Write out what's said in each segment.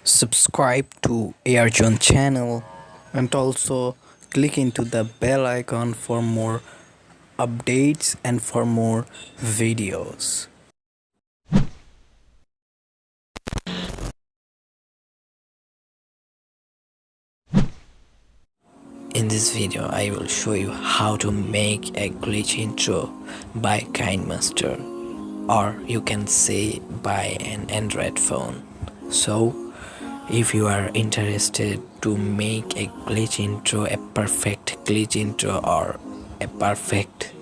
subscribe to ARZONE channel and also click into the bell icon for more updates and for more videos. In this video I will show you how to make a glitch intro by kinemaster, or you can say by an Android phone. So if you are interested to make a glitch intro, a perfect glitch intro or a perfect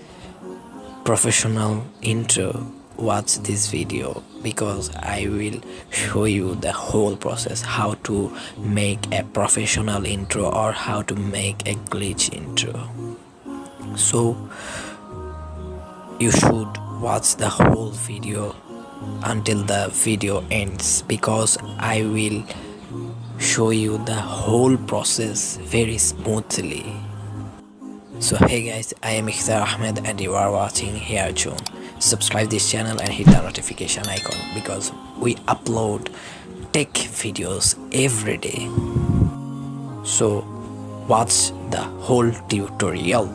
professional intro, watch this video because I will show you the whole process, how to make a professional intro or how to make a glitch intro. So you should watch the whole video until the video ends because I will show you the whole process very smoothly. So hey guys, I am Ikhtier Ahmed and you are watching ARZONE. Subscribe this channel and hit the notification icon because we upload tech videos every day. So watch the whole tutorial.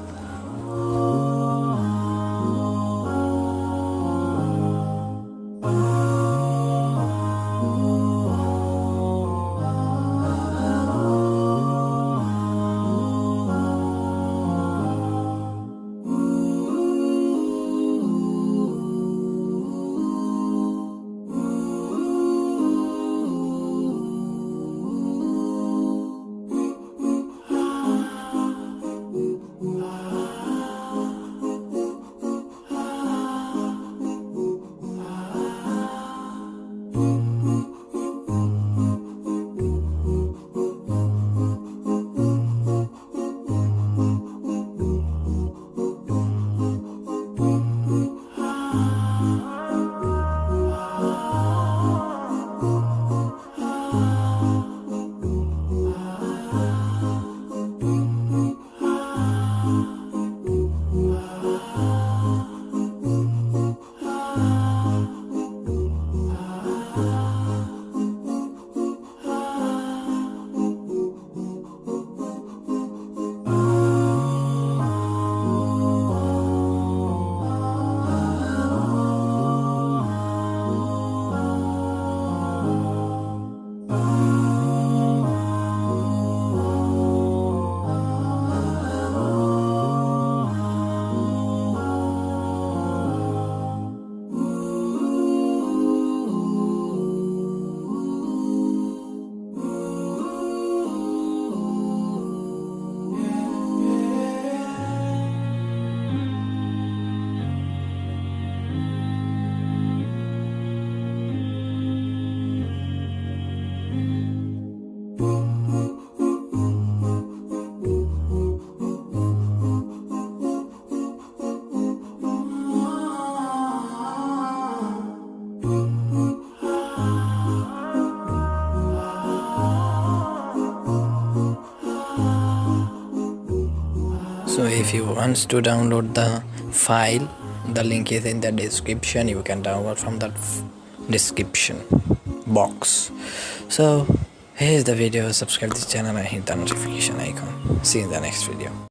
So if you want to download the file, the link is in the description. You can download from the description box. So here's the video. Subscribe this channel and hit the notification icon. See you in the next video.